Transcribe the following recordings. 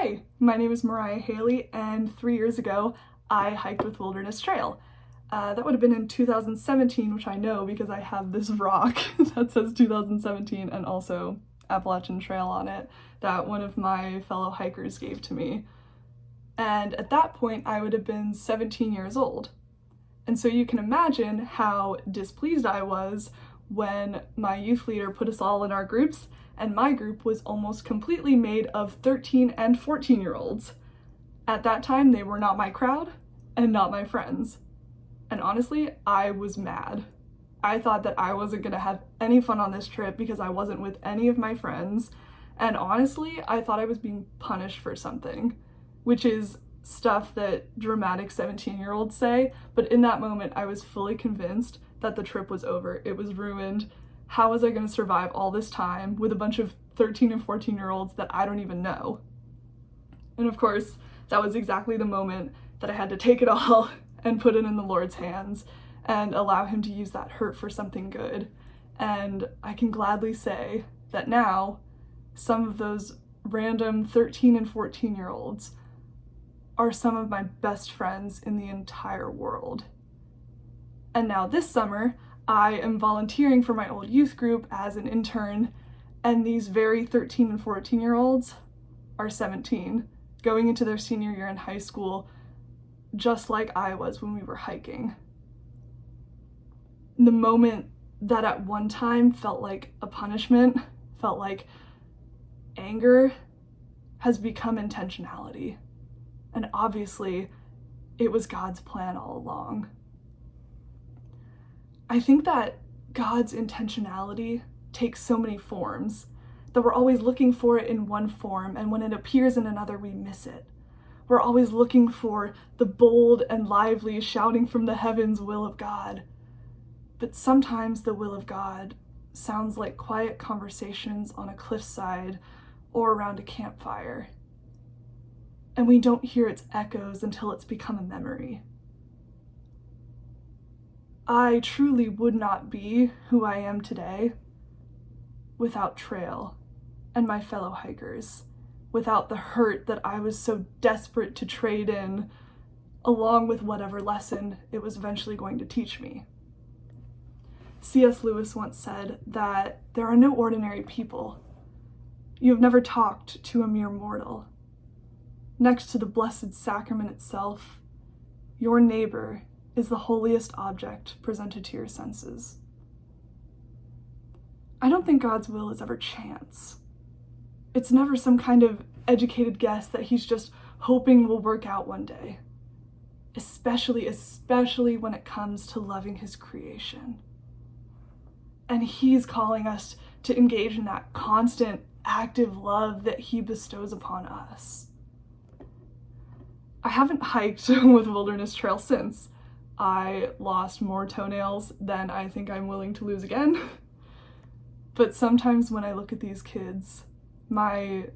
Hi, my name is Moriah Haley, and 3 years ago I hiked with Wilderness Trail. That would have been in 2017, which I know because I have this rock that says 2017 and also Appalachian Trail on it that one of my fellow hikers gave to me. And at that point I would have been 17 years old. And so you can imagine how displeased I was when my youth leader put us all in our groups, and my group was almost completely made of 13 and 14-year-olds. At that time, they were not my crowd and not my friends. And honestly, I was mad. I thought that I wasn't gonna have any fun on this trip because I wasn't with any of my friends. And honestly, I thought I was being punished for something, which is stuff that dramatic 17-year-olds say. But in that moment, I was fully convinced that the trip was over. It was ruined. How was I going to survive all this time with a bunch of 13 and 14-year-olds that I don't even know? And of course, that was exactly the moment that I had to take it all and put it in the Lord's hands and allow him to use that hurt for something good. And I can gladly say that now some of those random 13 and 14-year-olds are some of my best friends in the entire world. And now this summer, I am volunteering for my old youth group as an intern, and these very 13 and 14-year-olds are 17, going into their senior year in high school, just like I was when we were hiking. The moment that at one time felt like a punishment, felt like anger, has become intentionality. And obviously, it was God's plan all along. I think that God's intentionality takes so many forms, that we're always looking for it in one form, and when it appears in another, we miss it. We're always looking for the bold and lively shouting from the heavens will of God. But sometimes the will of God sounds like quiet conversations on a cliffside or around a campfire. And we don't hear its echoes until it's become a memory. I truly would not be who I am today without trail and my fellow hikers, without the hurt that I was so desperate to trade in, along with whatever lesson it was eventually going to teach me. C.S. Lewis once said that there are no ordinary people. You have never talked to a mere mortal. Next to the Blessed Sacrament itself, your neighbor is the holiest object presented to your senses. I don't think God's will is ever chance. It's never some kind of educated guess that he's just hoping will work out one day, especially when it comes to loving his creation. And he's calling us to engage in that constant, active love that he bestows upon us. I haven't hiked with Wilderness Trail since. I lost more toenails than I think I'm willing to lose again. But sometimes when I look at these kids, my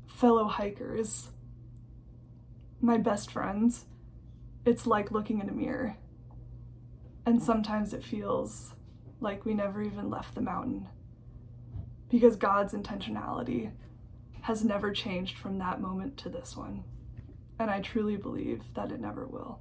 fellow hikers, my best friends, it's like looking in a mirror. And sometimes it feels like we never even left the mountain, because God's intentionality has never changed from that moment to this one. And I truly believe that it never will.